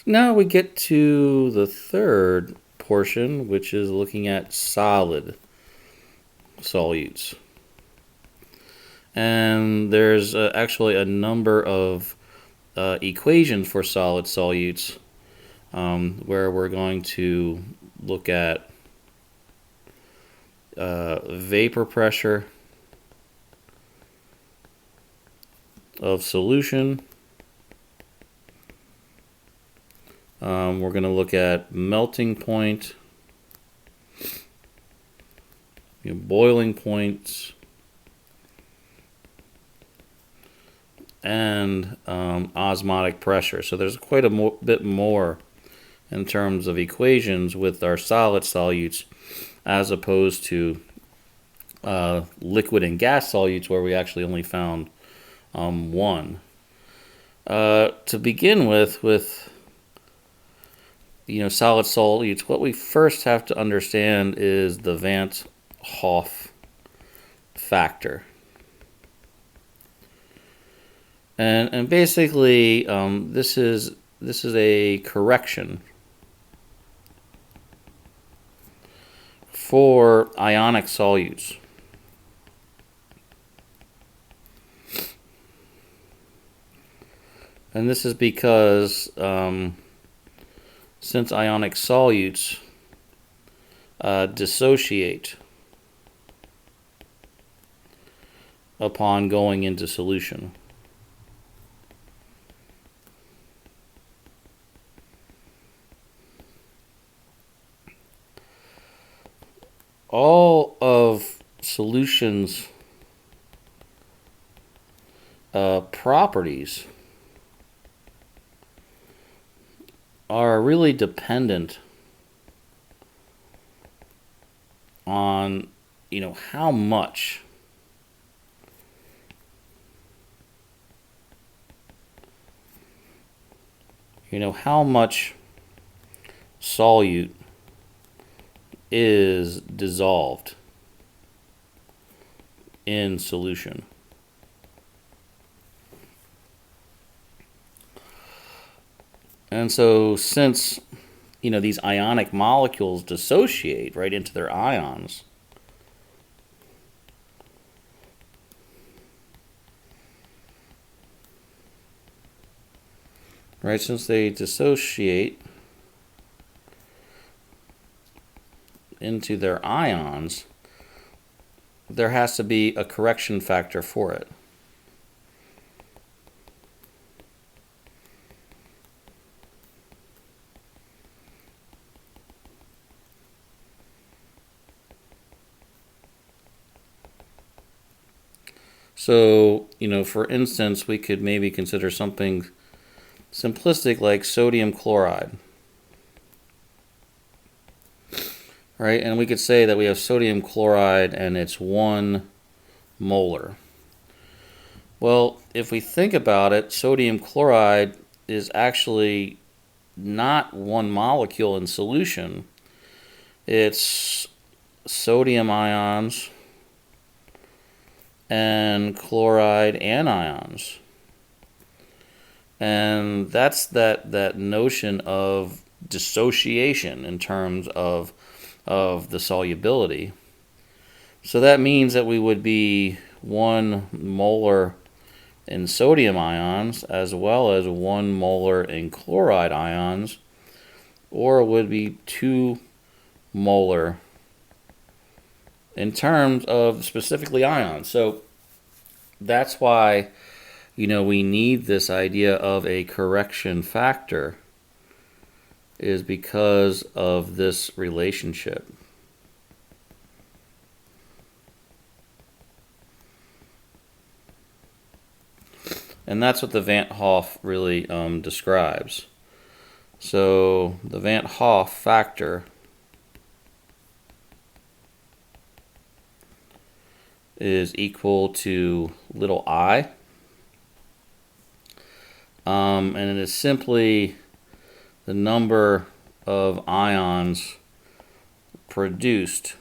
Now we get to the third portion, which is looking at solid solutes. And there's actually a number of equations for solid solutes where we're going to look at vapor pressure of solution. We're going to look at melting point, boiling points, and osmotic pressure. So there's quite a bit more in terms of equations with our solid solutes as opposed to liquid and gas solutes, where we actually only found one. To begin with solid solutes, what we first have to understand is the Vant Hoff factor. And basically, this is a correction for ionic solutes. And this is because since ionic solutes dissociate upon going into solution. All of solutions' properties are really dependent on how much solute is dissolved in solution. And so since these ionic molecules dissociate right into their ions, since they dissociate into their ions, there has to be a correction factor for it. So, for instance, we could maybe consider something simplistic like sodium chloride. Right? And we could say that we have sodium chloride and it's 1 molar. Well, if we think about it, sodium chloride is actually not one molecule in solution. It's sodium ions and chloride anions. And that's that notion of dissociation in terms of the solubility. So that means that we would be 1 molar in sodium ions as well as 1 molar in chloride ions, or it would be 2 molar in terms of specifically ions. So that's why we need this idea of a correction factor, is because of this relationship. And that's what the Vant Hoff really describes. So the Vant Hoff factor is equal to little I. And it is simply the number of ions produced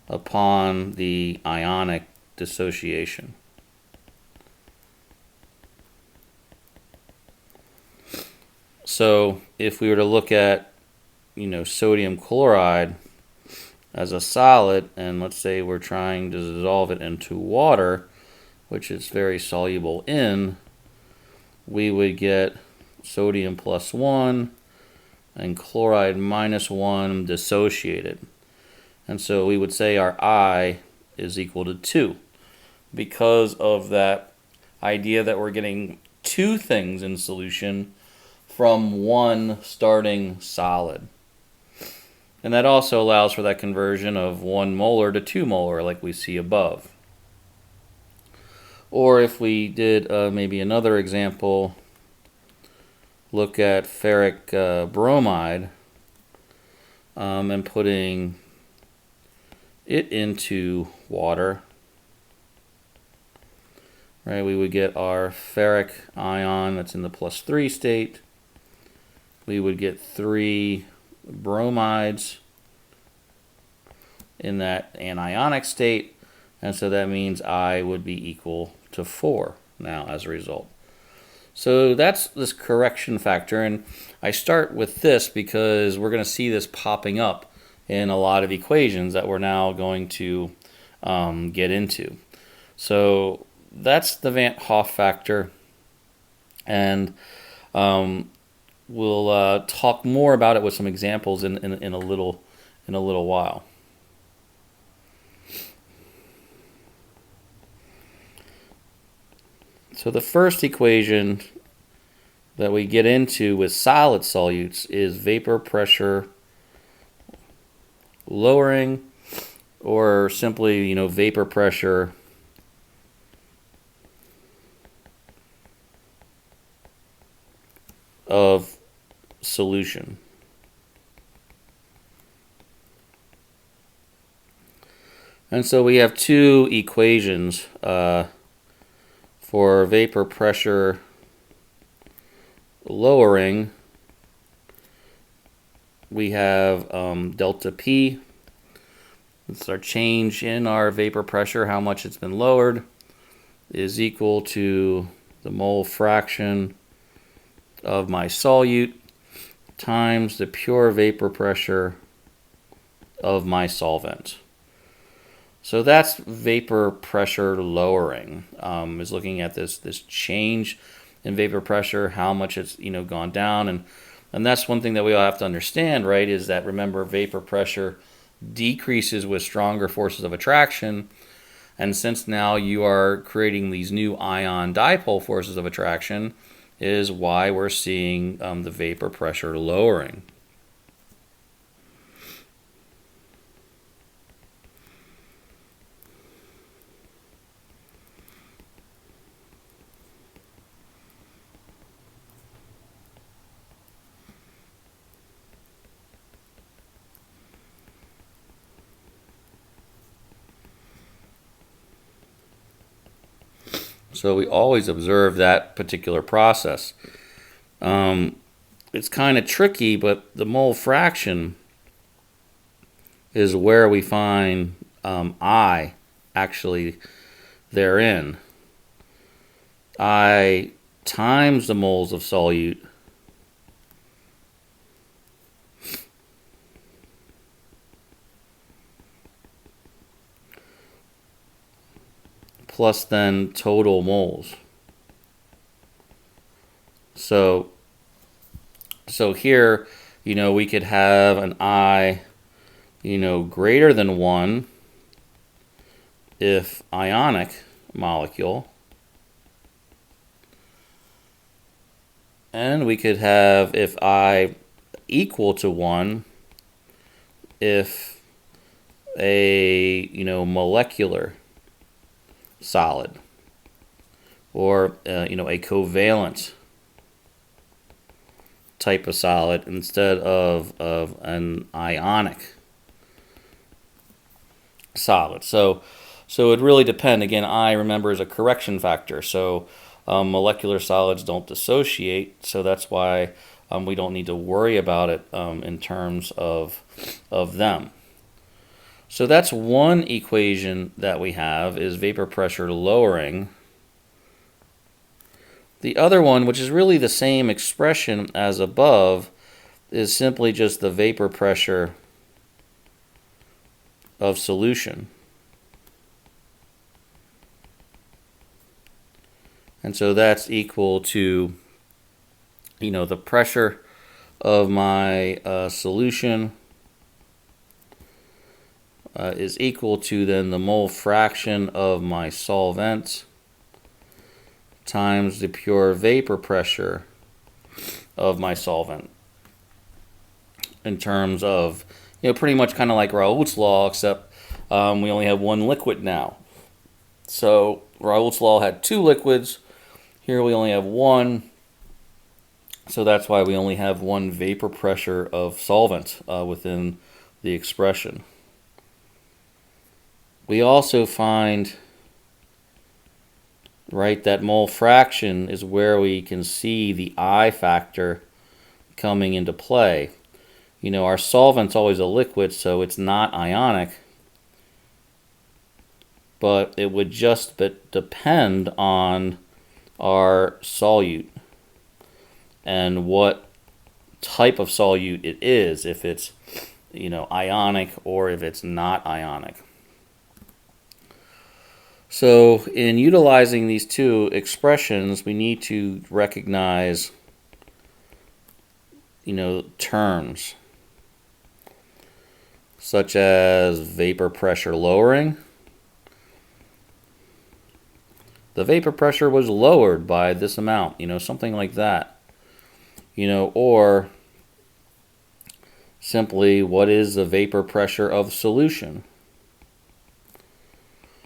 upon the ionic dissociation. So if we were to look at, sodium chloride as a solid, and let's say we're trying to dissolve it into water, which is very soluble in, we would get sodium +1 and chloride -1 dissociated. And so we would say our I is equal to 2 because of that idea that we're getting two things in solution from one starting solid. And that also allows for that conversion of 1 molar to 2 molar like we see above. Or if we did maybe another example, look at ferric bromide and putting it into water, right? We would get our ferric ion that's in the +3 state. We would get 3 bromides in that anionic state, and so that means I would be equal to 4 now as a result. So that's this correction factor, and I start with this because we're going to see this popping up in a lot of equations that we're now going to get into. So that's the Vant-Hoff factor, and we'll talk more about it with some examples in a little while. So the first equation that we get into with solid solutes is vapor pressure lowering, or simply, vapor pressure of solution. And so we have two equations for vapor pressure lowering. We have delta P. It's our change in our vapor pressure, how much it's been lowered, is equal to the mole fraction of my solute times the pure vapor pressure of my solvent. So that's vapor pressure lowering, is looking at this change in vapor pressure, how much it's gone down, and that's one thing that we all have to understand, right? Is that, remember, vapor pressure decreases with stronger forces of attraction, and since now you are creating these new ion dipole forces of attraction, is why we're seeing the vapor pressure lowering. So we always observe that particular process. It's kind of tricky, but the mole fraction is where we find I actually therein. I times the moles of solute plus then total moles. So here, we could have an I, greater than 1 if ionic molecule. And we could have if I equal to 1 if a, molecular solid, or a covalent type of solid instead of an ionic solid. So it would really depend. Again, I, remember, is a correction factor. So molecular solids don't dissociate, so that's why we don't need to worry about it in terms of them. So that's one equation that we have, is vapor pressure lowering. The other one, which is really the same expression as above, is simply just the vapor pressure of solution. And so that's equal to, the pressure of my solution is equal to then the mole fraction of my solvent times the pure vapor pressure of my solvent, in terms of, pretty much kind of like Raoult's law, except we only have one liquid now. So Raoult's law had two liquids. Here we only have one. So that's why we only have one vapor pressure of solvent within the expression. We also find, right, that mole fraction is where we can see the I factor coming into play. Our solvent's always a liquid, so it's not ionic, but it would just depend on our solute and what type of solute it is, if it's, ionic or if it's not ionic. So in utilizing these two expressions, we need to recognize, terms such as vapor pressure lowering. The vapor pressure was lowered by this amount, something like that. Or simply, what is the vapor pressure of solution?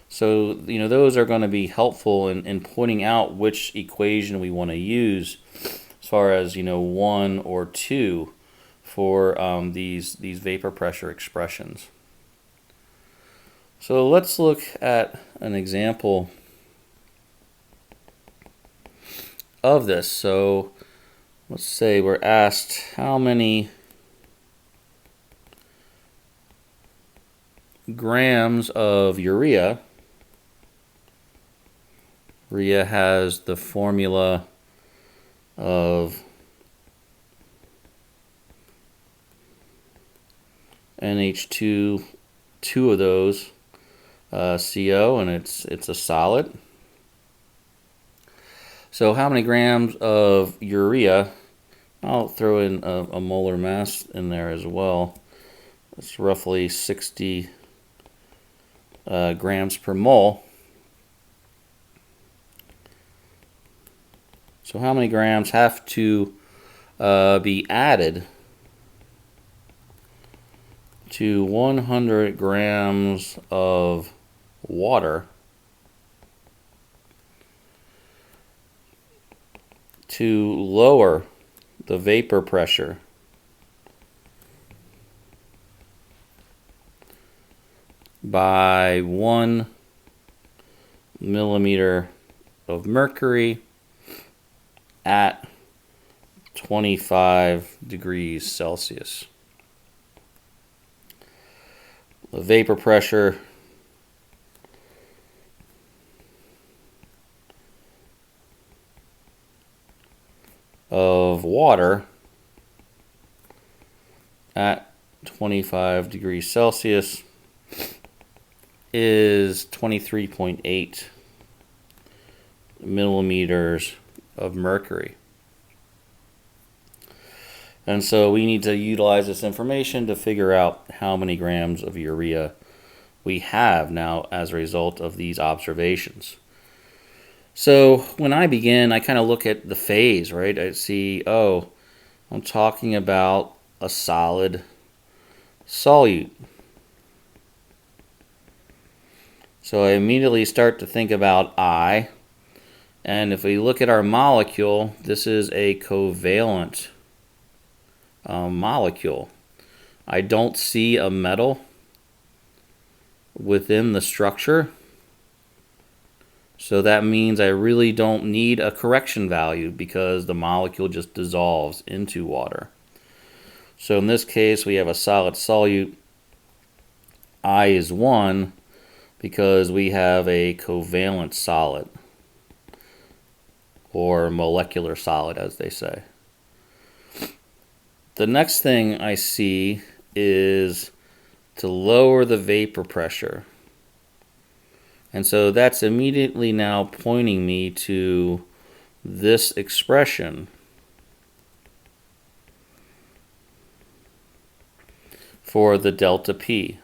So, those are going to be helpful in pointing out which equation we want to use as far as, 1 or 2 for these vapor pressure expressions. So let's look at an example of this. So let's say we're asked how many grams of urea. Urea has the formula of NH2, two of those, CO, and it's a solid. So how many grams of urea? I'll throw in a molar mass in there as well. It's roughly 60 grams per mole. So how many grams have to be added to 100 grams of water to lower the vapor pressure by 1 millimeter of mercury at 25 degrees Celsius. The vapor pressure of water at 25 degrees Celsius is 23.8 millimeters of mercury. And so we need to utilize this information to figure out how many grams of urea we have now as a result of these observations. So when I begin, I kind of look at the phase, right? I see, oh, I'm talking about a solid solute. So I immediately start to think about I. And if we look at our molecule, this is a covalent molecule. I don't see a metal within the structure. So that means I really don't need a correction value because the molecule just dissolves into water. So in this case, we have a solid solute. I is 1 because we have a covalent solid. or molecular solid, as they say. The next thing I see is to lower the vapor pressure. And so that's immediately now pointing me to this expression for the delta P.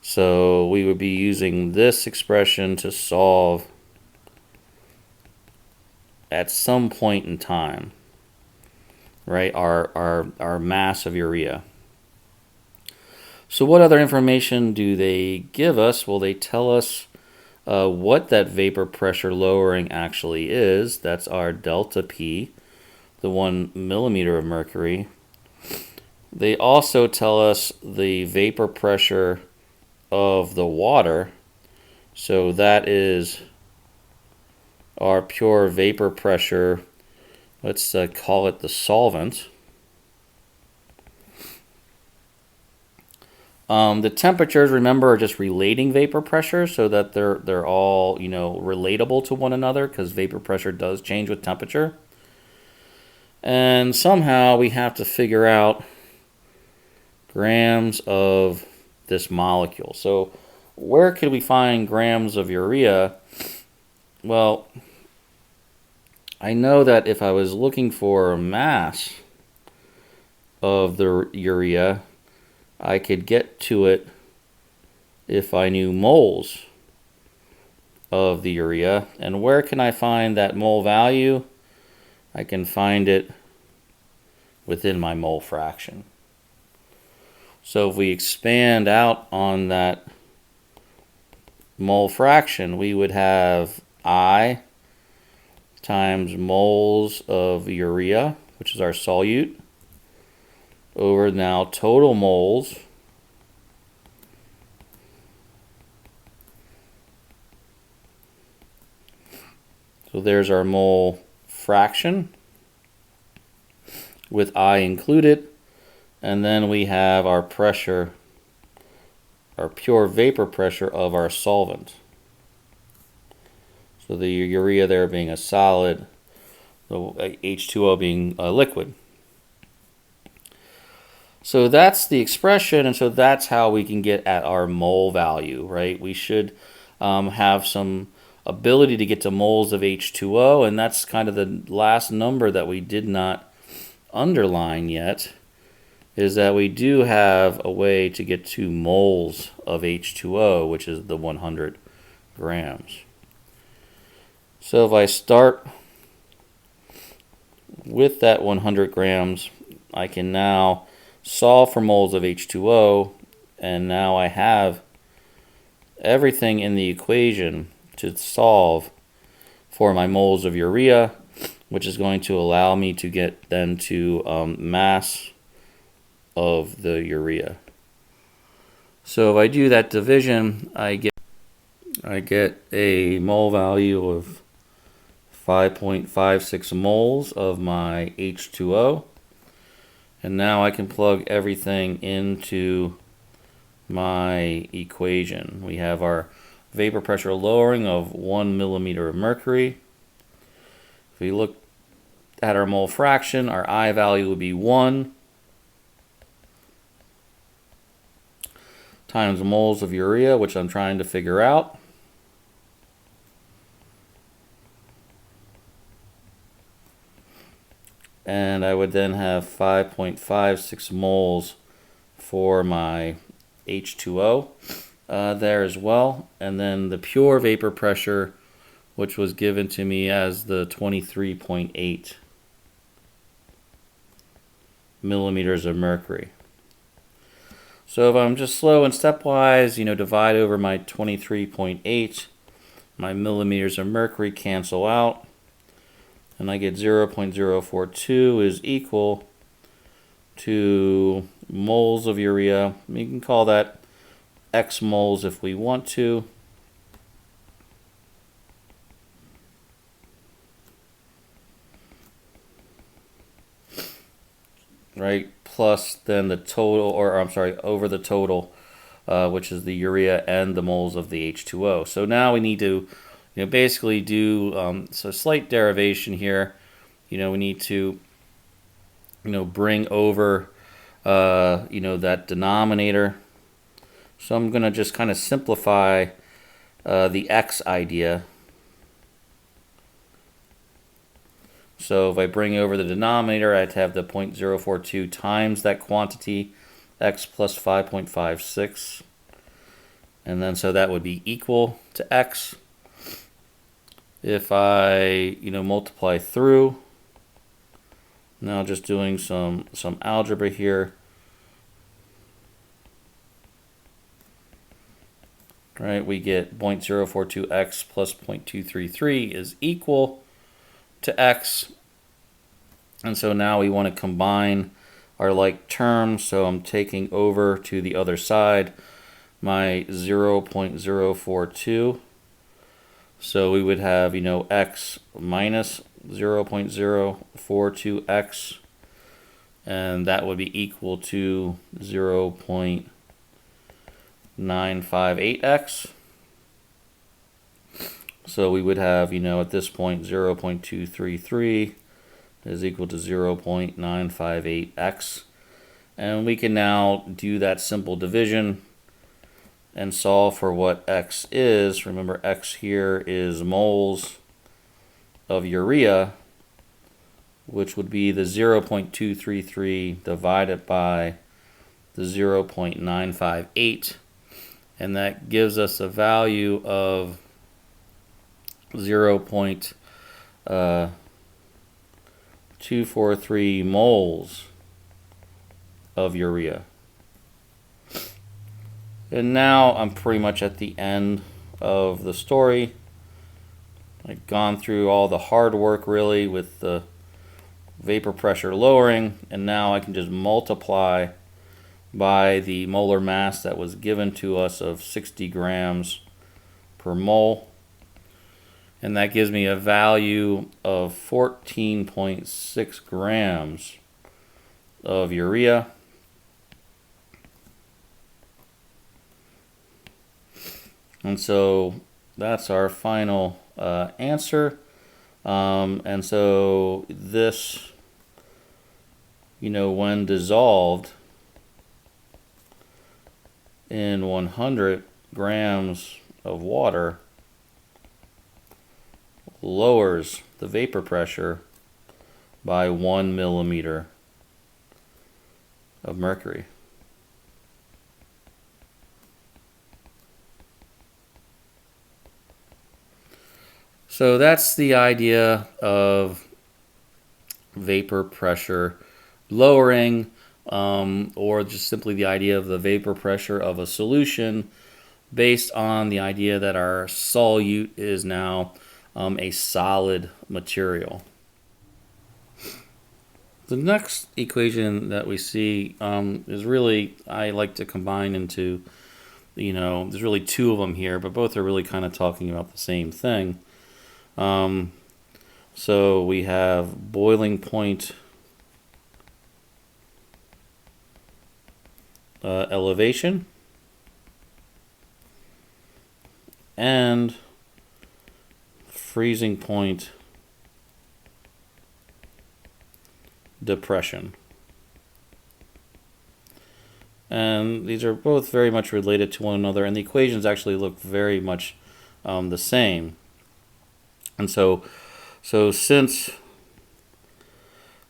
So we would be using this expression to solve at some point in time, right, our mass of urea. So what other information do they give us? Well, they tell us what that vapor pressure lowering actually is. That's our delta P, the 1 millimeter of mercury. They also tell us the vapor pressure of the water. So that is our pure vapor pressure. Let's call it the solvent. The temperatures, remember, are just relating vapor pressure so that they're all, relatable to one another, because vapor pressure does change with temperature. And somehow we have to figure out grams of this molecule. So where could we find grams of urea? Well, I know that if I was looking for mass of the urea, I could get to it if I knew moles of the urea. And where can I find that mole value? I can find it within my mole fraction. So if we expand out on that mole fraction, we would have I times moles of urea, which is our solute, over now total moles so there's our mole fraction with I included, and then we have our pressure, our pure vapor pressure of our solvent. So the urea there being a solid, the H2O being a liquid. So that's the expression, and so that's how we can get at our mole value, right? We should have some ability to get to moles of H2O, and that's kind of the last number that we did not underline yet, is that we do have a way to get to moles of H2O, which is the 100 grams. So if I start with that 100 grams, I can now solve for moles of H2O, and now I have everything in the equation to solve for my moles of urea, which is going to allow me to get then to mass of the urea. So if I do that division, I get a mole value of 5.56 moles of my H2O. And now I can plug everything into my equation. We have our vapor pressure lowering of 1 millimeter of mercury. If we look at our mole fraction, our I value would be 1 times moles of urea, which I'm trying to figure out. And I would then have 5.56 moles for my H2O there as well. And then the pure vapor pressure, which was given to me as the 23.8 millimeters of mercury. So if I'm just slow and stepwise, divide over my 23.8, my millimeters of mercury cancel out, and I get 0.042 is equal to moles of urea. We can call that X moles if we want to. Right, plus then the total, or I'm sorry, over the total, which is the urea and the moles of the H2O. So now we need to basically do so slight derivation here. We need to bring over that denominator. So I'm going to just kind of simplify the x idea. So if I bring over the denominator, I'd have the 0.042 times that quantity, x plus 5.56. And then so that would be equal to x. If I, multiply through, now just doing some algebra here. Right, we get 0.042x plus 0.233 is equal to x. And so now we want to combine our like terms. So I'm taking over to the other side my 0.042. So we would have, x minus 0.042x. And that would be equal to 0.958x. So we would have, at this point, 0.233 is equal to 0.958x. And we can now do that simple division and solve for what x is. Remember, x here is moles of urea, which would be the 0.233 divided by the 0.958. And that gives us a value of 0.243 moles of urea. And now I'm pretty much at the end of the story. I've gone through all the hard work really with the vapor pressure lowering, and now I can just multiply by the molar mass that was given to us of 60 grams per mole. And that gives me a value of 14.6 grams of urea. And so that's our final answer. And so this, when dissolved in 100 grams of water, lowers the vapor pressure by 1 millimeter of mercury. So that's the idea of vapor pressure lowering, or just simply the idea of the vapor pressure of a solution based on the idea that our solute is now a solid material. The next equation that we see is really, I like to combine into, there's really two of them here, but both are really kind of talking about the same thing. So we have boiling point elevation and freezing point depression. And these are both very much related to one another, and the equations actually look very much the same. And so since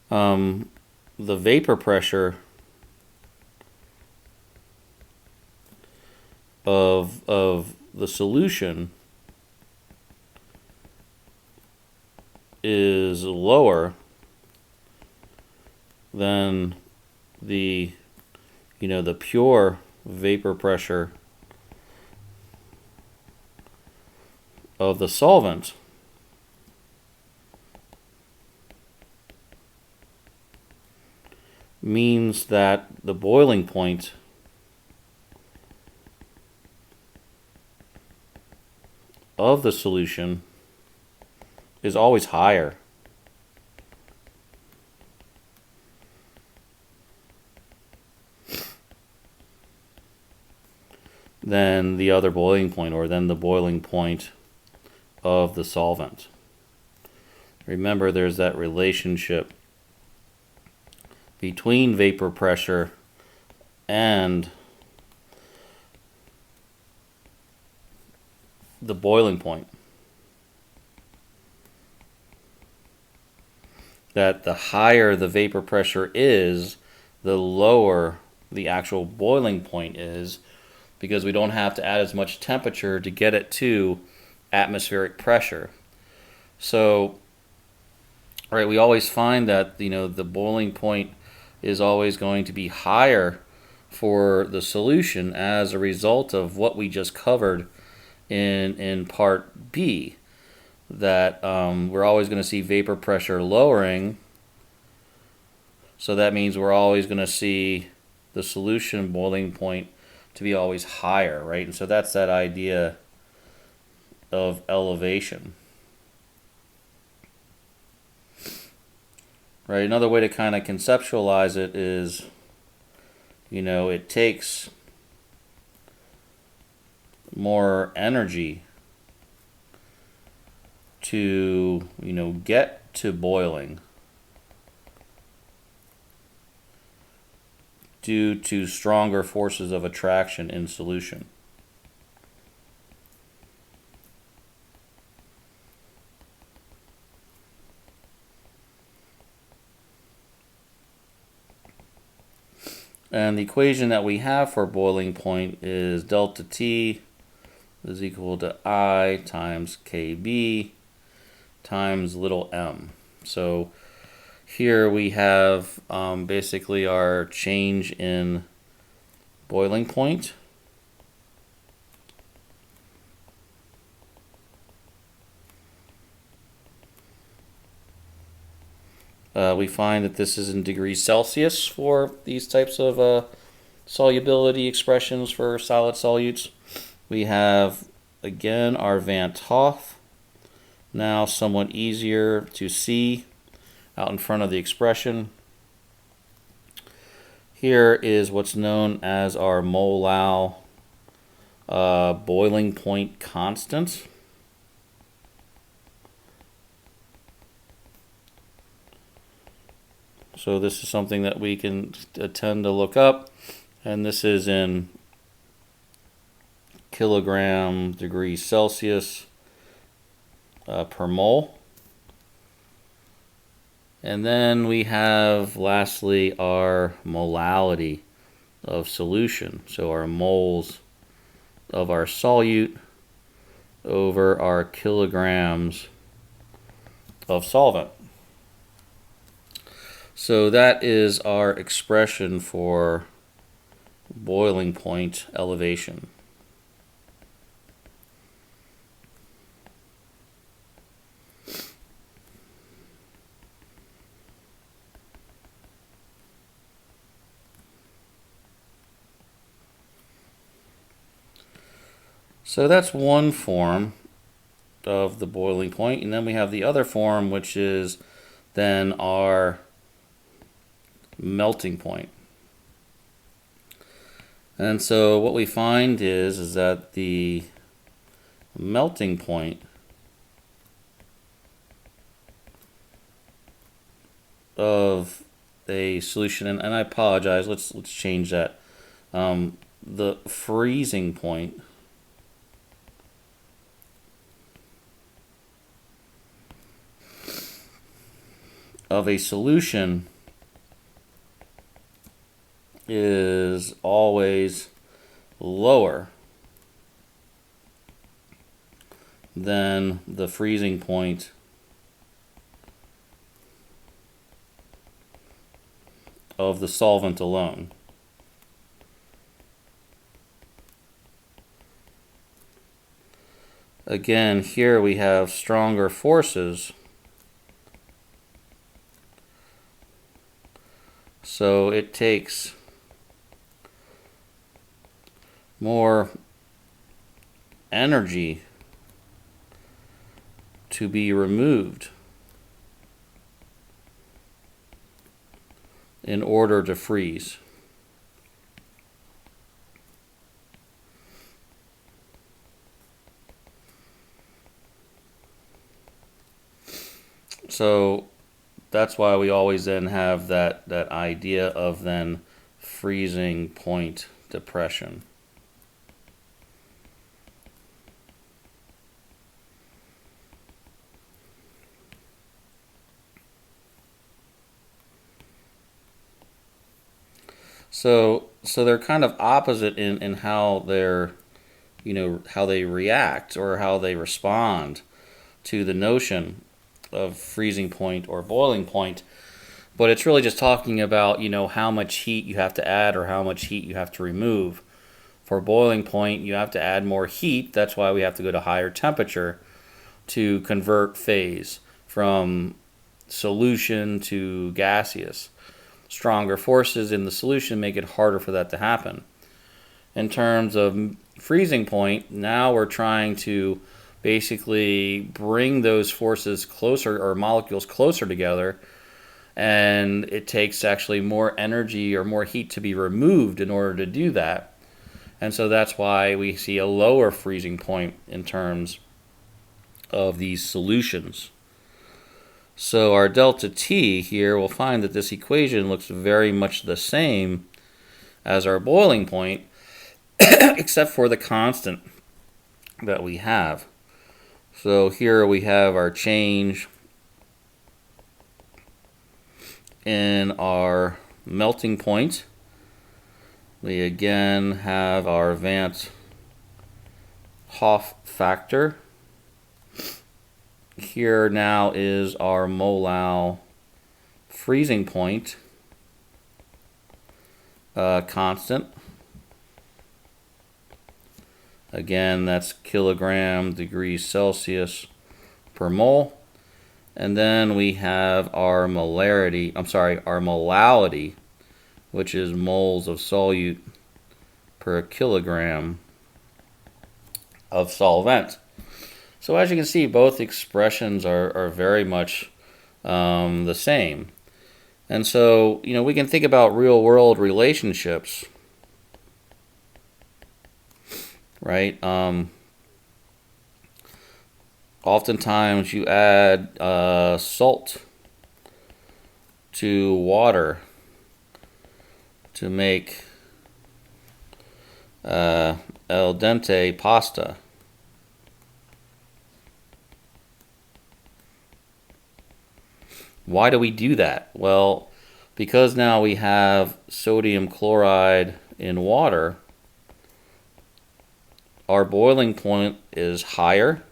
the vapor pressure of the solution is lower than the pure vapor pressure of the solvent, means that the boiling point of the solution is always higher than the other boiling point, or than the boiling point of the solvent. Remember, there's that relationship between vapor pressure and the boiling point. That the higher the vapor pressure is, the lower the actual boiling point is, because we don't have to add as much temperature to get it to atmospheric pressure. So, right, we always find that, you know, the boiling point is always going to be higher for the solution as a result of what we just covered in part B, that we're always going to see vapor pressure lowering. So that means we're always going to see the solution boiling point to be always higher, right? And so that's that idea of elevation. Right, another way to kind of conceptualize it is, you know, it takes more energy to, you know, get to boiling due to stronger forces of attraction in solution. And the equation that we have for boiling point is delta T is equal to I times Kb times little m. So here we have basically our change in boiling point. We find that this is in degrees Celsius for these types of solubility expressions for solid solutes. We have, again, our Vant Hoff, now somewhat easier to see out in front of the expression. Here is what's known as our Molality boiling point constant. So this is something that we can tend to look up, and this is in kilogram degrees Celsius per mole. And then we have, lastly, our molality of solution. So our moles of our solute over our kilograms of solvent. So that is our expression for boiling point elevation. So that's one form of the boiling point, and then we have the other form, which is then our melting point. And so what we find is that the melting point of a solution, and I apologize, let's change that. The freezing point of a solution is always lower than the freezing point of the solvent alone. Again, here we have stronger forces, so it takes more energy to be removed in order to freeze. So that's why we always then have that idea of then freezing point depression. So they're kind of opposite in how they're, how they react or how they respond to the notion of freezing point or boiling point. But it's really just talking about, how much heat you have to add or how much heat you have to remove. For boiling point, you have to add more heat. That's why we have to go to higher temperature to convert phase from solution to gaseous. Stronger forces in the solution make it harder for that to happen. In terms of freezing point, now we're trying to basically bring those forces closer, or molecules closer together, and it takes actually more energy or more heat to be removed in order to do that. And so that's why we see a lower freezing point in terms of these solutions. So our delta T here, we'll find that this equation looks very much the same as our boiling point, except for the constant that we have. So here we have our change in our melting point. We again have our Vant Hoff factor. Here now is our molal freezing point constant. Again, that's kilogram degrees Celsius per mole. And then we have our molarity, our molality, which is moles of solute per kilogram of solvent. So as you can see, both expressions are very much the same. And so, we can think about real-world relationships, right? Oftentimes you add salt to water to make al dente pasta. Why do we do that? Well, because now we have sodium chloride in water, our boiling point is higher.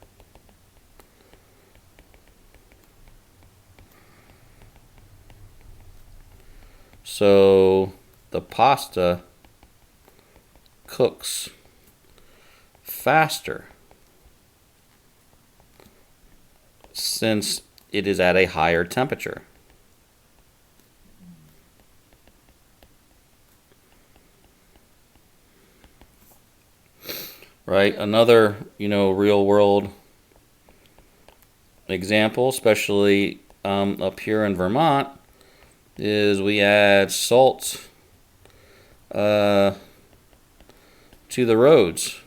So the pasta cooks faster since it is at a higher temperature. Right? Another, real world example, especially up here in Vermont, is we add salt to the roads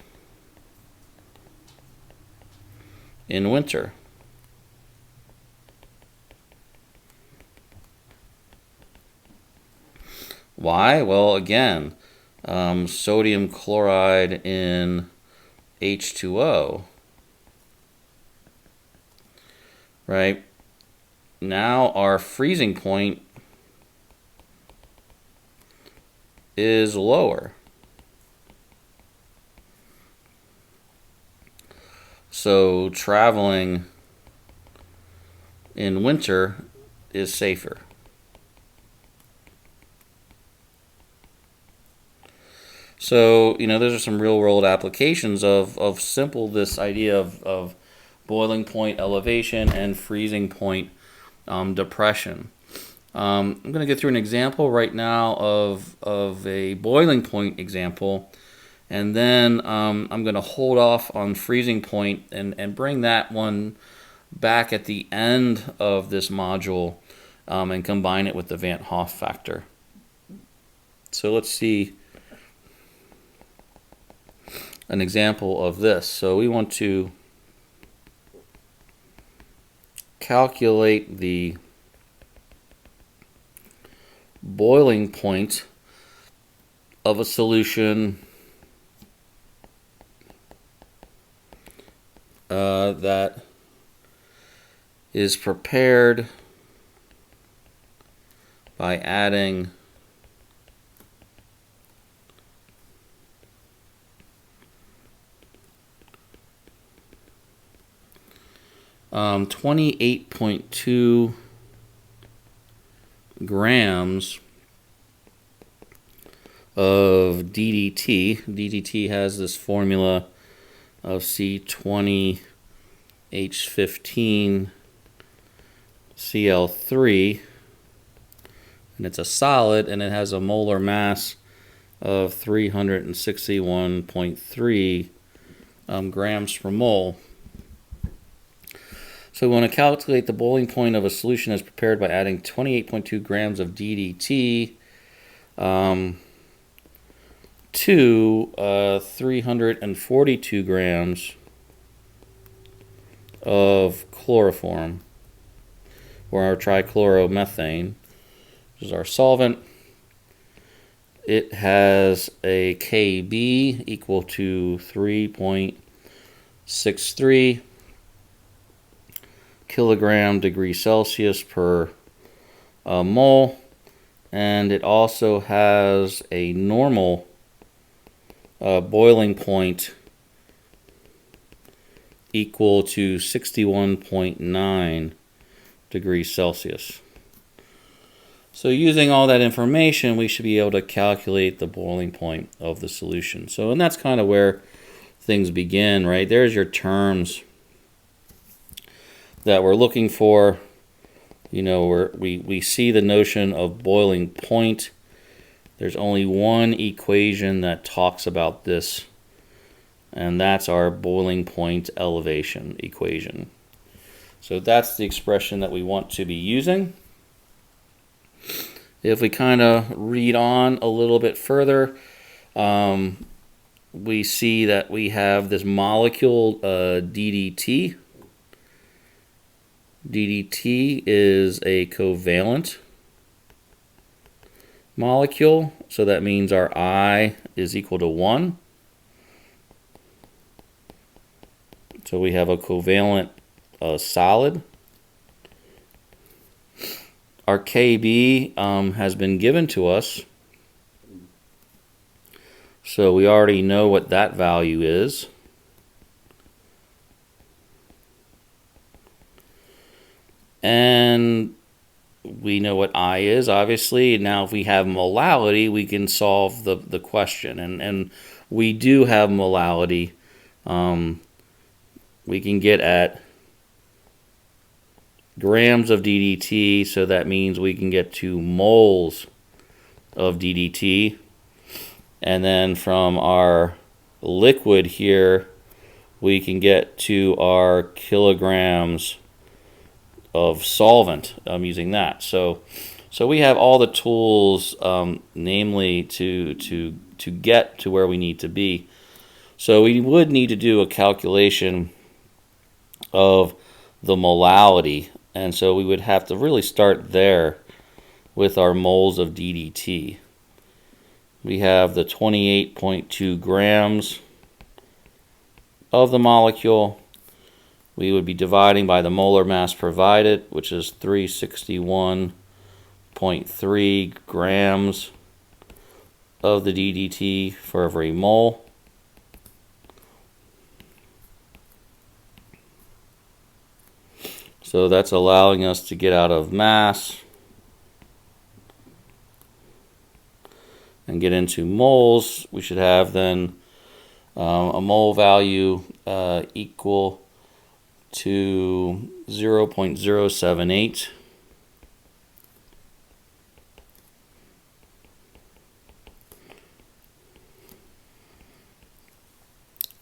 in winter. Why? Well, again, sodium chloride in H2O, right? Now our freezing point is lower. So traveling in winter is safer. So, those are some real-world applications of this idea of boiling point elevation and freezing point depression. I'm going to go through an example right now of a boiling point example, and then I'm going to hold off on freezing point and bring that one back at the end of this module and combine it with the Vant Hoff factor. So let's see an example of this. So we want to calculate the boiling point of a solution that is prepared by adding 28.2 grams of DDT. DDT has this formula of C20H15Cl3, and it's a solid, and it has a molar mass of 361.3 grams per mole. So we want to calculate the boiling point of a solution as prepared by adding 28.2 grams of DDT to 342 grams of chloroform, or our trichloromethane, which is our solvent. It has a Kb equal to 3.63 kilogram degrees Celsius per mole, and it also has a normal boiling point equal to 61.9 degrees Celsius. So using all that information, we should be able to calculate the boiling point of the solution. So, and that's kind of where things begin, right? There's your terms that we're looking for. You know, we see the notion of boiling point. There's only one equation that talks about this, and that's our boiling point elevation equation. So that's the expression that we want to be using. If we kind of read on a little bit further, we see that we have this molecule DDT. DDT is a covalent molecule, so that means our I is equal to 1. So we have a covalent solid. Our Kb has been given to us, so we already know what that value is. And we know what I is, obviously. Now if we have molality, we can solve the question. And we do have molality. We can get at grams of DDT, so that means we can get to moles of DDT. And then from our liquid here, we can get to our kilograms of solvent using that. So we have all the tools, namely to get to where we need to be. So we would need to do a calculation of the molality, and so we would have to really start there with our moles of DDT. We have the 28.2 grams of the molecule. We would be dividing by the molar mass provided, which is 361.3 grams of the DDT for every mole. So that's allowing us to get out of mass and get into moles. We should have then a mole value equal to 0.078.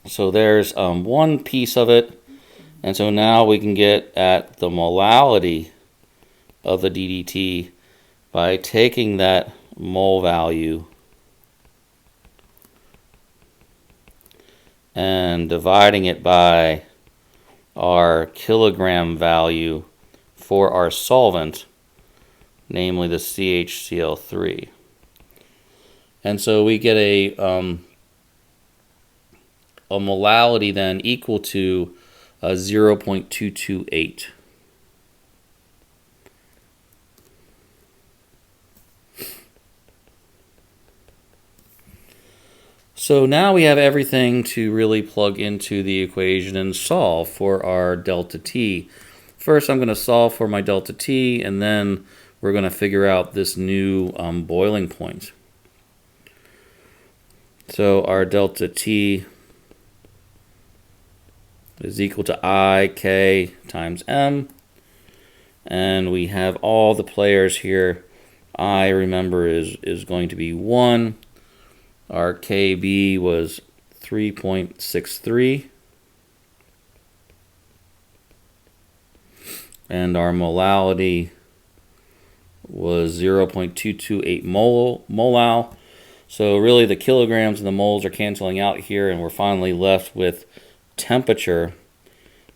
So there's one piece of it. And so now we can get at the molality of the DDT by taking that mole value and dividing it by our kilogram value for our solvent, namely the CHCl3. And so we get a molality then equal to 0.228. So now we have everything to really plug into the equation and solve for our delta T. First, I'm going to solve for my delta T, and then we're going to figure out this new boiling point. So our delta T is equal to IK times M. And we have all the players here. I, remember, is going to be 1. Our KB was 3.63. And our molality was 0.228 molal. So really the kilograms and the moles are canceling out here, and we're finally left with temperature.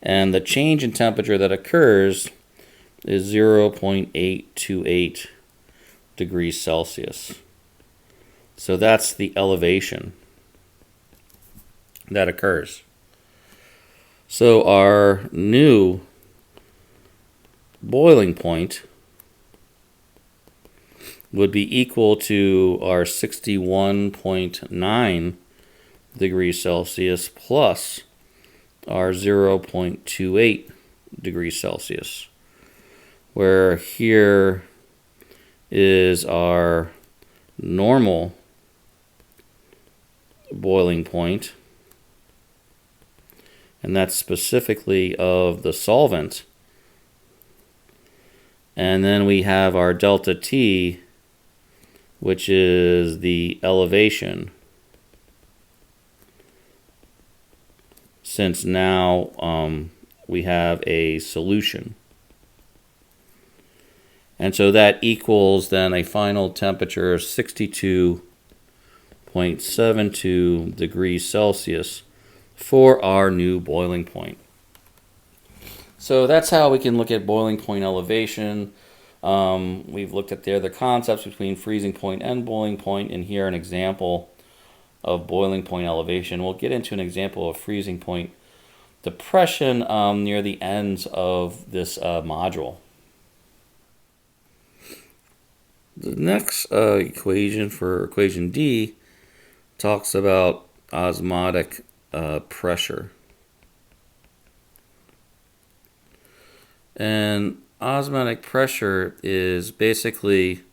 And the change in temperature that occurs is 0.828 degrees Celsius. So that's the elevation that occurs. So our new boiling point would be equal to our 61.9 degrees Celsius plus our 0.28 degrees Celsius, where here is our normal boiling point, and that's specifically of the solvent. And then we have our delta T, which is the elevation, since now we have a solution. And so that equals then a final temperature of 62.72 degrees Celsius for our new boiling point. So that's how we can look at boiling point elevation. We've looked at the other concepts between freezing point and boiling point, and here an example of boiling point elevation. We'll get into an example of freezing point depression near the ends of this module. The next equation, for equation D, talks about osmotic pressure. And osmotic pressure is basically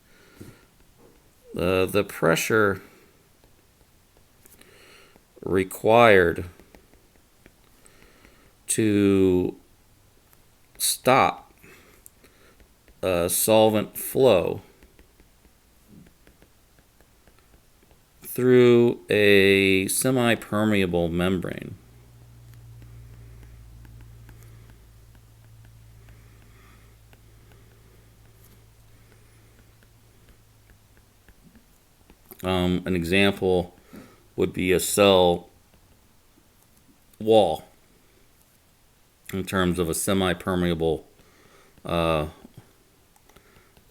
the pressure required to stop solvent flow through a semi-permeable membrane. An example would be a cell wall in terms of a semi-permeable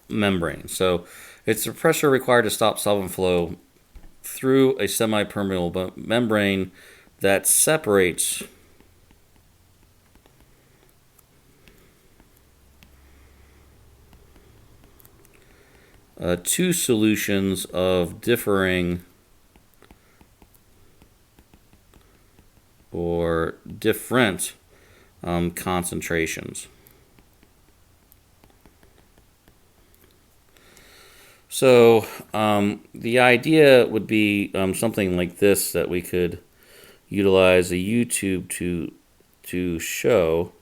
membrane. So it's the pressure required to stop solvent flow through a semi-permeable membrane that separates two solutions of differing or different concentrations. So the idea would be something like this, that we could utilize a YouTube to show.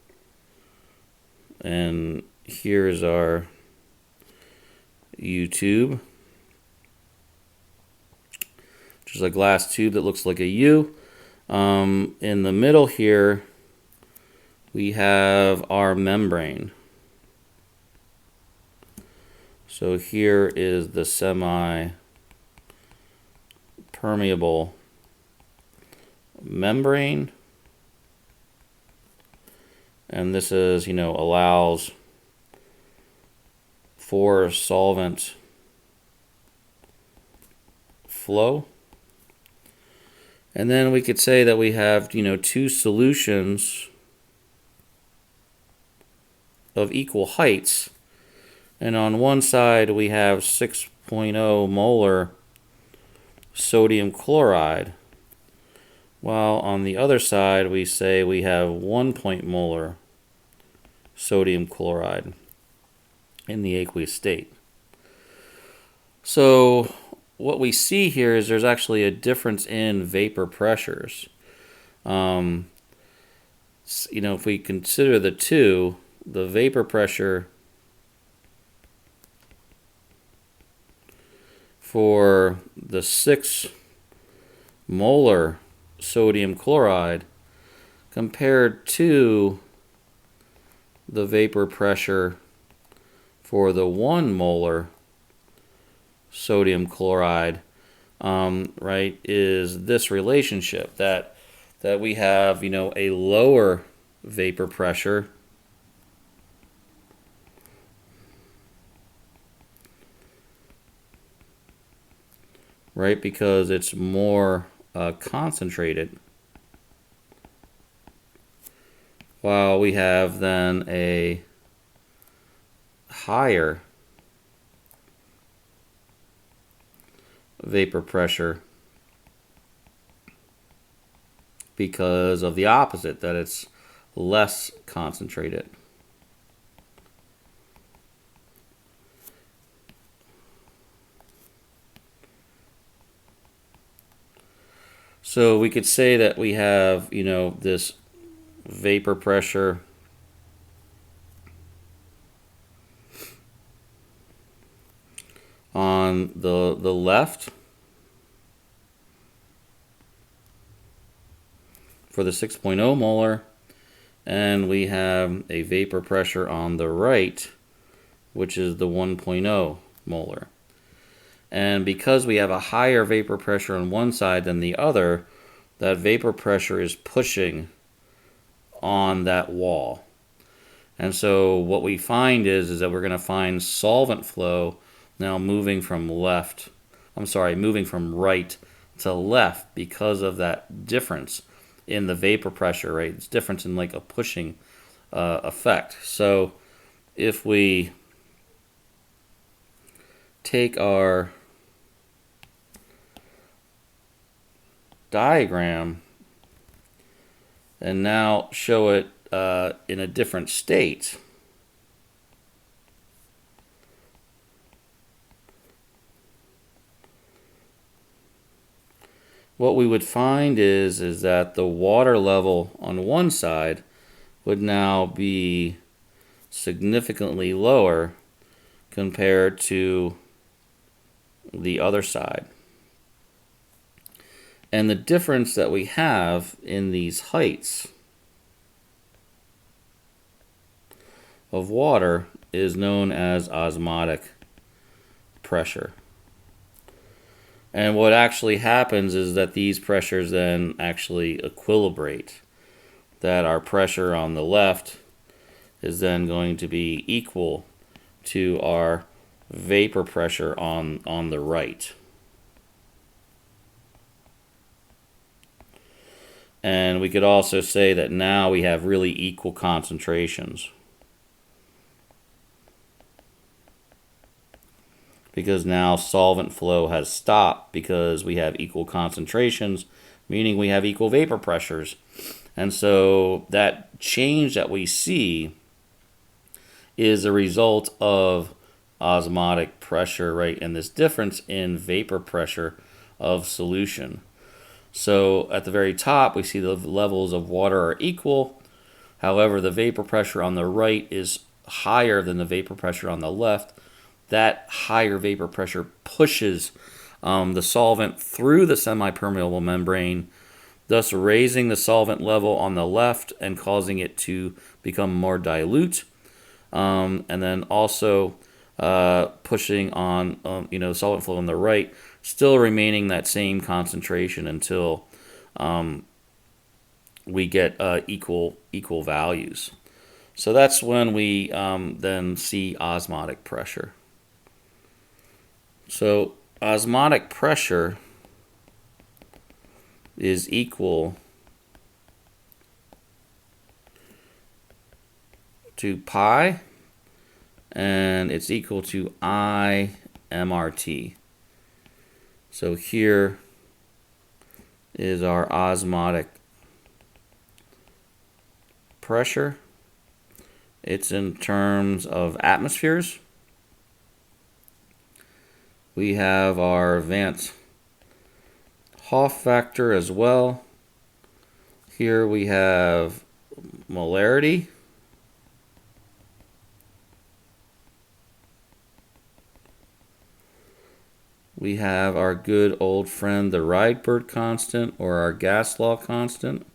And here's our U-tube, which is a glass tube that looks like a U. In the middle here, we have our membrane. So here is the semi-permeable membrane. And this is, allows for solvent flow. And then we could say that we have, two solutions of equal heights. And on one side we have 6.0 molar sodium chloride, while on the other side we say we have 1 molar sodium chloride in the aqueous state. So what we see here is there's actually a difference in vapor pressures. If we consider the two, the vapor pressure for the 6 molar sodium chloride compared to the vapor pressure for the 1 molar sodium chloride, right, is this relationship that we have, a lower vapor pressure right, because it's more concentrated, while we have then a higher vapor pressure because of the opposite, that it's less concentrated. So we could say that we have, this vapor pressure on the left for the 6.0 molar, and we have a vapor pressure on the right, which is the 1.0 molar. And because we have a higher vapor pressure on one side than the other, that vapor pressure is pushing on that wall. And so what we find is that we're going to find solvent flow now moving from right to left because of that difference in the vapor pressure, right? It's difference in like a pushing effect. So if we take our diagram and now show it in a different state, what we would find is that the water level on one side would now be significantly lower compared to the other side. And the difference that we have in these heights of water is known as osmotic pressure. And what actually happens is that these pressures then actually equilibrate. That our pressure on the left is then going to be equal to our vapor pressure on the right. And we could also say that now we have really equal concentrations, because now solvent flow has stopped because we have equal concentrations, meaning we have equal vapor pressures. And so that change that we see is a result of osmotic pressure, right, and this difference in vapor pressure of solution. So at the very top, we see the levels of water are equal. However, the vapor pressure on the right is higher than the vapor pressure on the left. That higher vapor pressure pushes the solvent through the semipermeable membrane, thus raising the solvent level on the left and causing it to become more dilute, and then also pushing on the solvent flow on the right, still remaining that same concentration until we get equal values. So that's when we then see osmotic pressure. So osmotic pressure is equal to pi, and it's equal to I MRT. So here is our osmotic pressure. It's in terms of atmospheres. We have our Vant Hoff factor as well. Here we have molarity. We have our good old friend the Rydberg constant, or our gas law constant.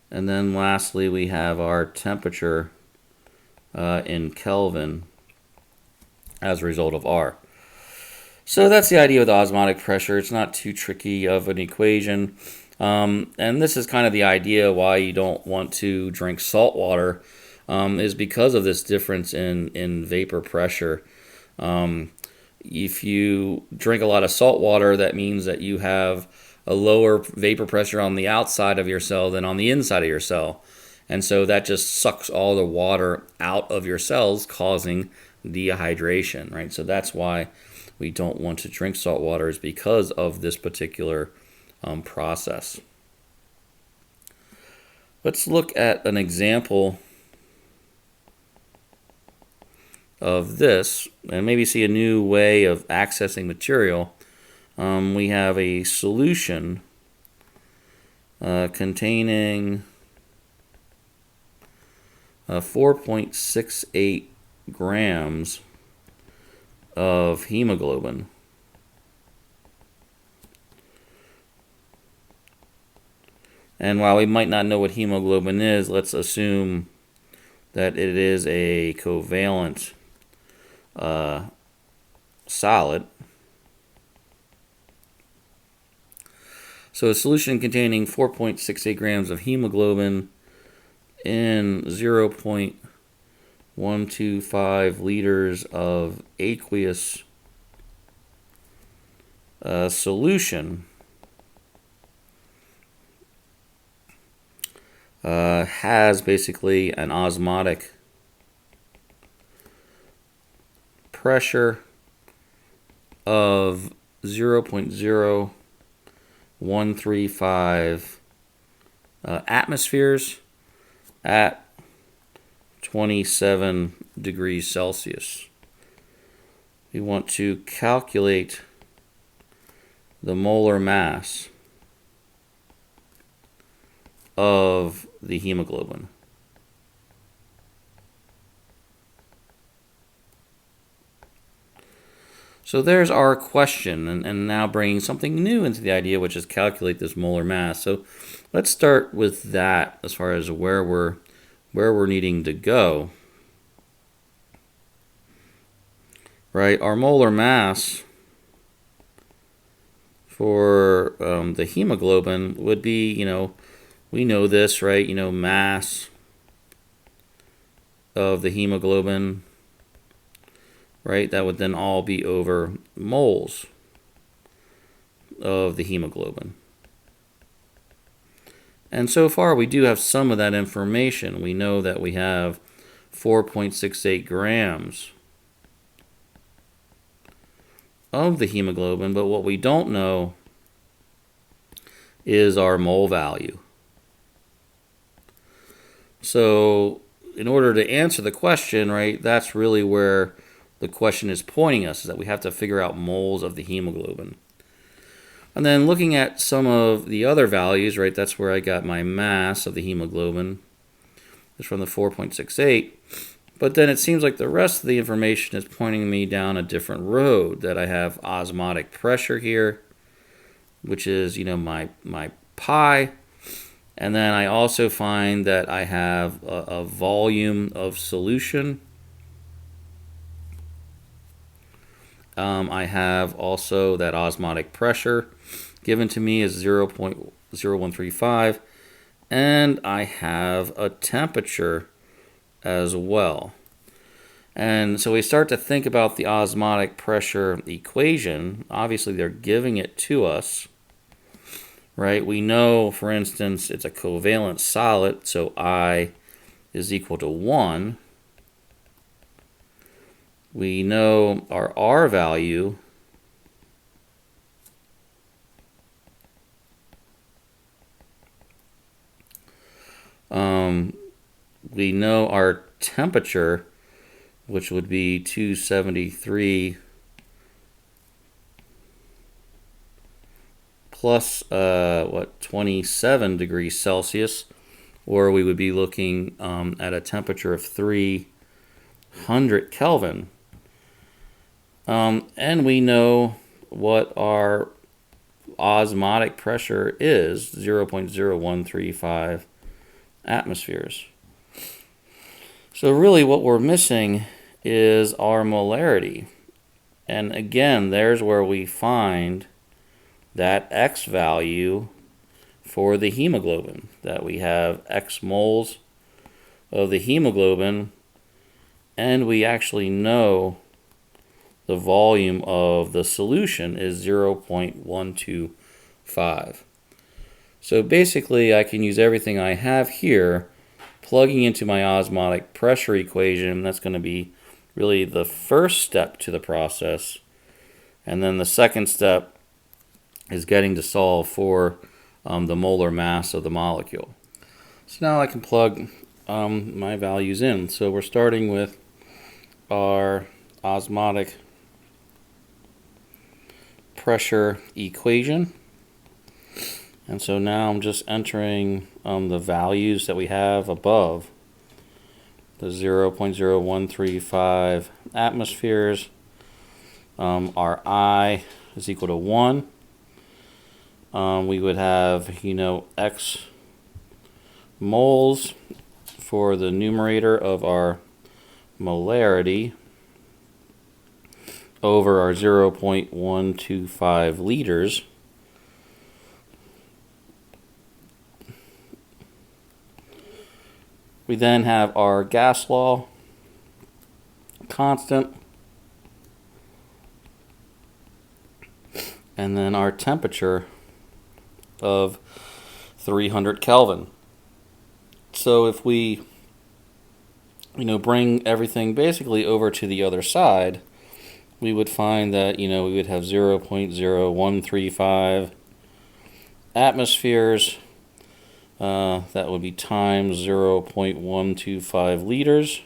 And then lastly, we have our temperature in Kelvin as a result of R. So that's the idea with osmotic pressure. It's not too tricky of an equation. And this is kind of the idea why you don't want to drink salt water, is because of this difference in vapor pressure. If you drink a lot of salt water, that means that you have a lower vapor pressure on the outside of your cell than on the inside of your cell. And so that just sucks all the water out of your cells, causing dehydration, right? So that's why we don't want to drink salt water, is because of this particular process. Let's look at an example of this and maybe see a new way of accessing material. We have a solution containing 4.68 grams of hemoglobin. And while we might not know what hemoglobin is, let's assume that it is a covalent solid. So a solution containing 4.68 grams of hemoglobin in 0.125 liters of aqueous solution has basically an osmotic pressure of 0.0135 atmospheres at 27 degrees Celsius. We want to calculate the molar mass of the hemoglobin. So there's our question, and now bringing something new into the idea, which is calculate this molar mass. So let's start with that as far as where we're needing to go. Right, our molar mass for the hemoglobin would be, we know this, right? Mass of the hemoglobin, right? That would then all be over moles of the hemoglobin. And so far, we do have some of that information. We know that we have 4.68 grams of the hemoglobin, but what we don't know is our mole value. So in order to answer the question, right, that's really where the question is pointing us, is that we have to figure out moles of the hemoglobin. And then looking at some of the other values, right, that's where I got my mass of the hemoglobin. It's from the 4.68. But then it seems like the rest of the information is pointing me down a different road, that I have osmotic pressure here, which is, my pi. And then I also find that I have a volume of solution. I have also that osmotic pressure given to me is 0.0135, and I have a temperature as well. And so we start to think about the osmotic pressure equation. Obviously, they're giving it to us, right? We know, for instance, it's a covalent solid, so I is equal to 1. We know our R value we know our temperature, which would be 273 plus 27 degrees Celsius, or we would be looking at a temperature of 300 Kelvin. And we know what our osmotic pressure is, 0.0135 atmospheres. So really what we're missing is our molarity. And again, there's where we find that X value for the hemoglobin, that we have X moles of the hemoglobin, and we actually know the volume of the solution is 0.125. So basically I can use everything I have here, plugging into my osmotic pressure equation. That's going to be really the first step to the process. And then the second step is getting to solve for the molar mass of the molecule. So now I can plug my values in. So we're starting with our osmotic pressure equation. And so now I'm just entering the values that we have above. The 0.0135 atmospheres. Our I is equal to 1. We would have, X moles for the numerator of our molarity over our 0.125 liters. We then have our gas law constant, and then our temperature of 300 Kelvin. So if we bring everything basically over to the other side, we would find that we would have 0.0135 atmospheres. That would be times 0.125 liters.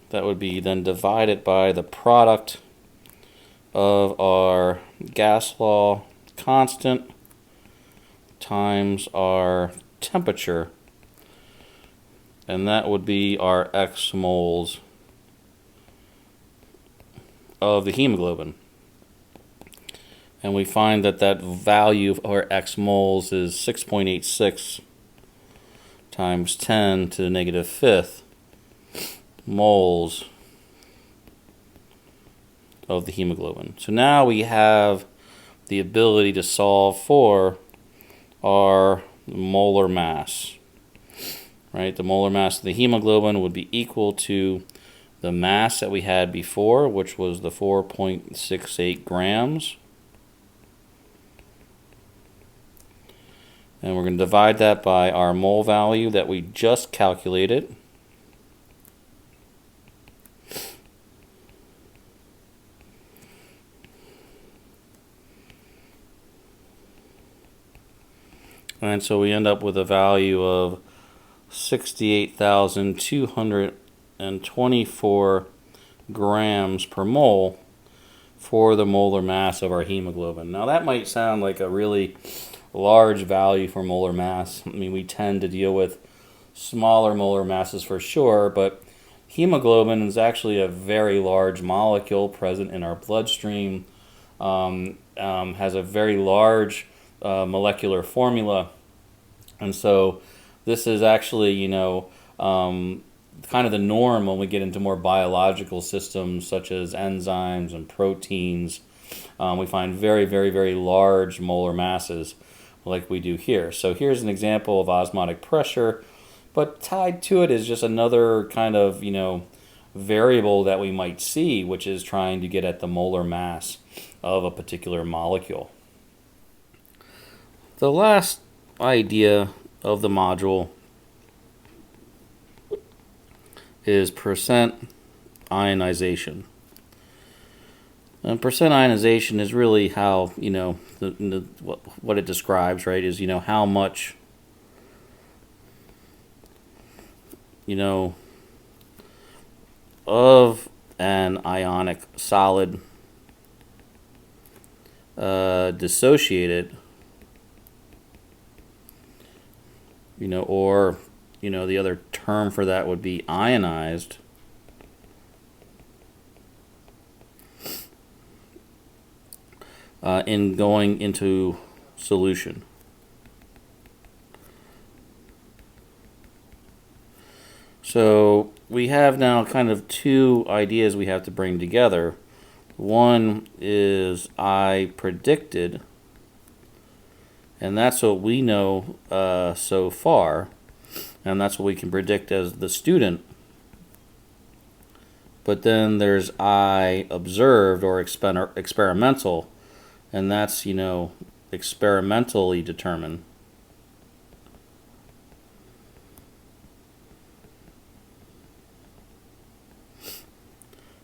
That would be then divided by the product of our gas law constant times our temperature, and that would be our X moles of the hemoglobin. And we find that that value of our X moles is 6.86 times 10 to the negative fifth moles of the hemoglobin. So now we have the ability to solve for our molar mass. Right? The molar mass of the hemoglobin would be equal to the mass that we had before, which was the 4.68 grams. And we're going to divide that by our mole value that we just calculated. And so we end up with a value of 68,224 grams per mole for the molar mass of our hemoglobin. Now that might sound like a really large value for molar mass. I mean, we tend to deal with smaller molar masses for sure, but hemoglobin is actually a very large molecule present in our bloodstream, has a very large molecular formula, and so this is actually, kind of the norm when we get into more biological systems such as enzymes and proteins. We find very, very, very large molar masses like we do here. So here's an example of osmotic pressure But tied to it is just another kind of, variable that we might see, which is trying to get at the molar mass of a particular molecule. The last idea of the module is percent ionization. And percent ionization is really how, what it describes, right, is, how much, of an ionic solid dissociated, or, the other term for that would be ionized, in going into solution. So we have now kind of two ideas we have to bring together. One is I predicted, and that's what we know so far, and that's what we can predict as the student. But then there's I observed or experimental, and that's, experimentally determined.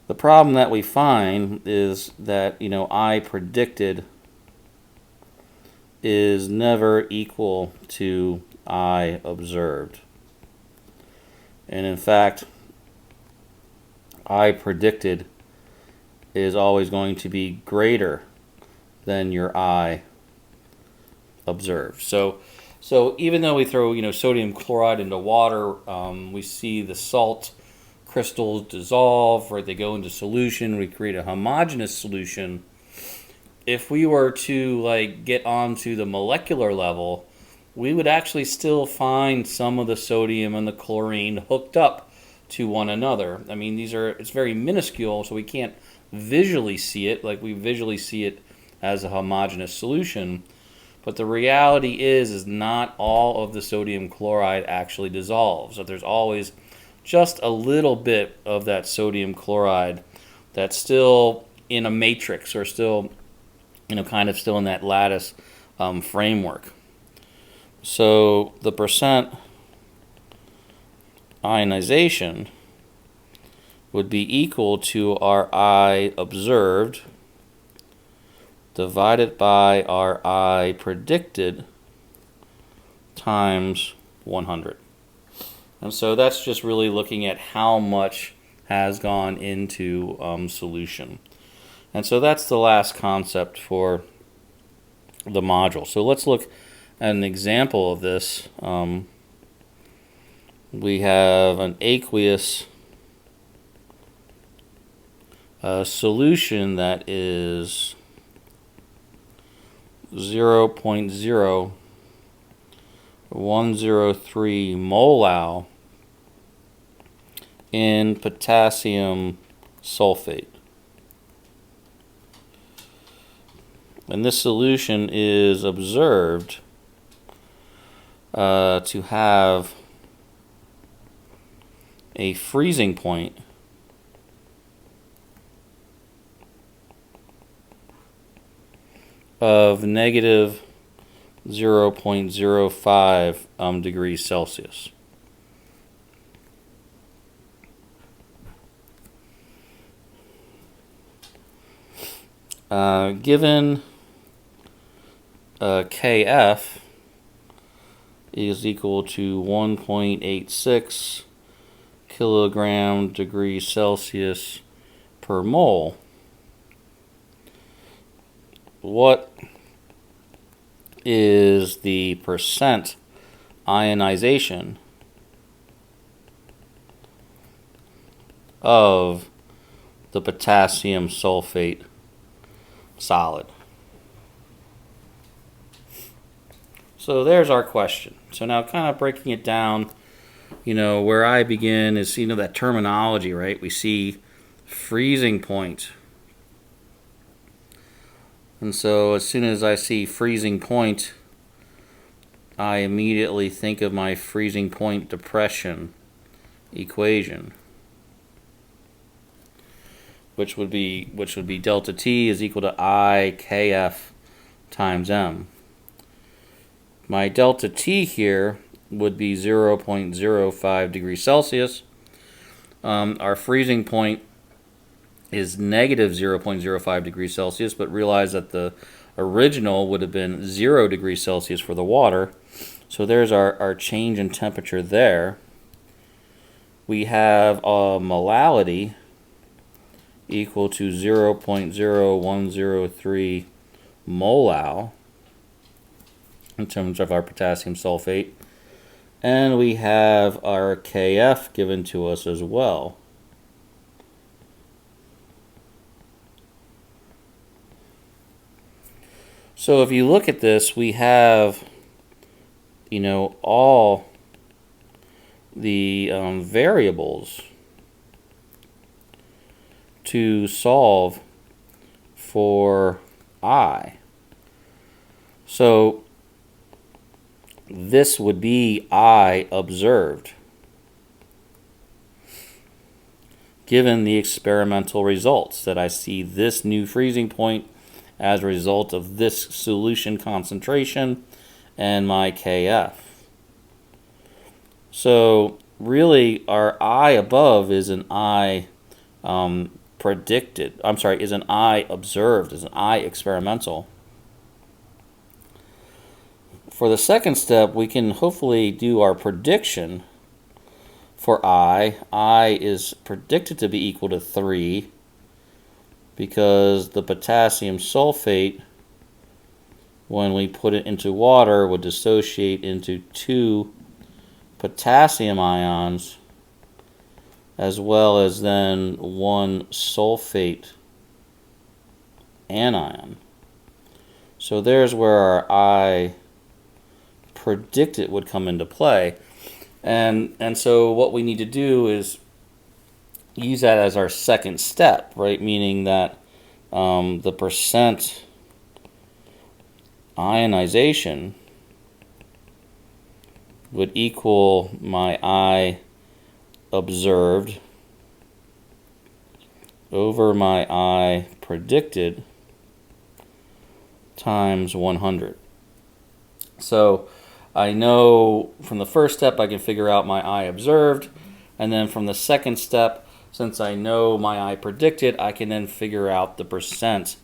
The problem that we find is that, I predicted is never equal to I observed. And in fact, I predicted is always going to be greater than your I observed. So even though we throw, sodium chloride into water, we see the salt crystals dissolve, or they go into solution, we create a homogeneous solution. If we were to get onto the molecular level, we would actually still find some of the sodium and the chlorine hooked up to one another. I mean, it's very minuscule, so we can't visually see it like we visually see it as a homogeneous solution. But the reality is not all of the sodium chloride actually dissolves. So there's always just a little bit of that sodium chloride that's still in a matrix, or still, kind of still in that lattice framework. So the percent ionization would be equal to our I observed divided by our I predicted times 100. And so that's just really looking at how much has gone into solution. And so that's the last concept for the module. So let's look at an example of this. We have an aqueous solution that is 0.0103 molal in potassium sulfate. And this solution is observed to have a freezing point of negative 0.05 degrees Celsius. Given Kf is equal to 1.86 kilogram degrees Celsius per mole, what is the percent ionization of the potassium sulfate solid? So there's our question. So now kind of breaking it down, where I begin is, that terminology, right? We see freezing point. And so as soon as I see freezing point, I immediately think of my freezing point depression equation, which would be delta T is equal to I kf times m. My delta T here would be 0.05 degrees Celsius. Our freezing point is negative 0.05 degrees Celsius, but realize that the original would have been 0 degrees Celsius for the water. So there's our change in temperature there. We have a molality equal to 0.0103 molal in terms of our potassium sulfate. And we have our Kf given to us as well. So if you look at this, we have, all the variables to solve for I. So this would be I observed, given the experimental results that I see this new freezing point as a result of this solution concentration and my Kf. So really our I above is an I predicted, is an I observed, is an I experimental. For the second step, we can hopefully do our prediction for I. I is predicted to be equal to 3 because the potassium sulfate, when we put it into water, would dissociate into 2 potassium ions as well as then 1 sulfate anion. So there's where our I predicted would come into play. And so what we need to do is use that as our second step, right? Meaning that the percent ionization would equal my I observed over my I predicted times 100. So I know from the first step I can figure out my I observed, and then from the second step, since I know my I predicted, I can then figure out the percent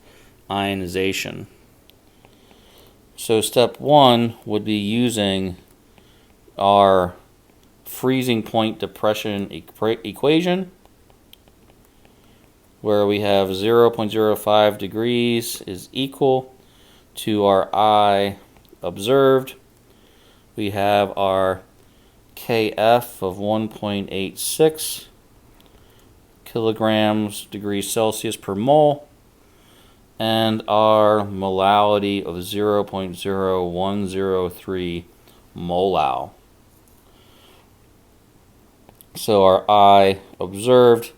ionization. So step 1 would be using our freezing point depression equation, where we have 0.05 degrees is equal to our I observed. We have our Kf of 1.86 kilograms degrees Celsius per mole, and our molality of 0.0103 molal. So our I observed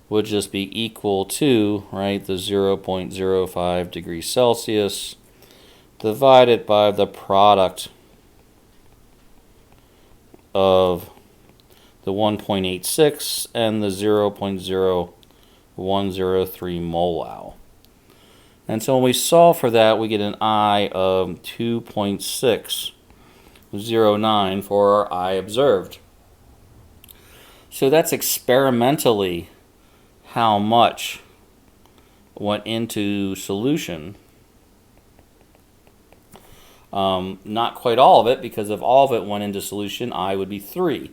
would just be equal to, right, the 0.05 degrees Celsius divided by the product of the 1.86 and the 0.0103 molal. And so when we solve for that, we get an I of 2.609 for our I observed. So that's experimentally how much went into solution. Not quite all of it, because if all of it went into solution, I would be 3.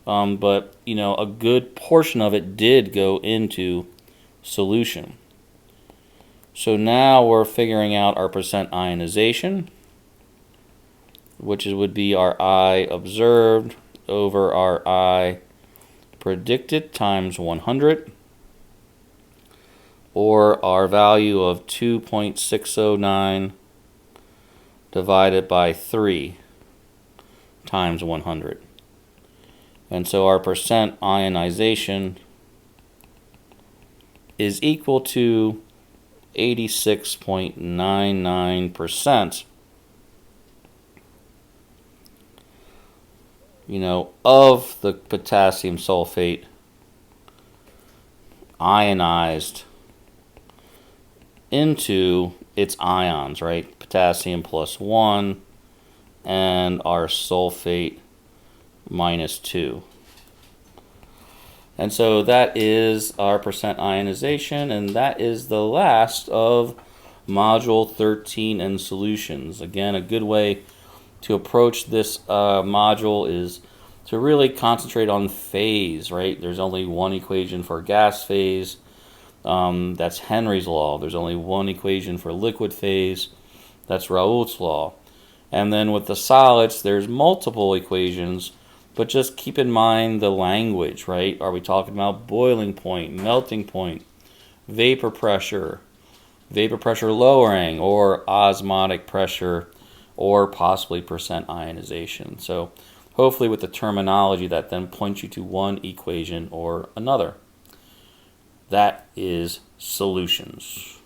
But, a good portion of it did go into solution. So now we're figuring out our percent ionization, which would be our I observed over our I predicted times 100, or our value of 2.609 divided by 3 times 100. And so our percent ionization is equal to 86.99%. of the potassium sulfate ionized into its ions, right? Potassium +1 and our sulfate -2. And so that is our percent ionization, and that is the last of Module 13 and solutions. Again, a good way to approach this module is to really concentrate on phase, right? There's only one equation for gas phase. That's Henry's law. There's only one equation for liquid phase. That's Raoult's law. And then with the solids, there's multiple equations, but just keep in mind the language, right? Are we talking about boiling point, melting point, vapor pressure lowering, or osmotic pressure, or possibly percent ionization? So hopefully with the terminology that then points you to one equation or another. That is solutions.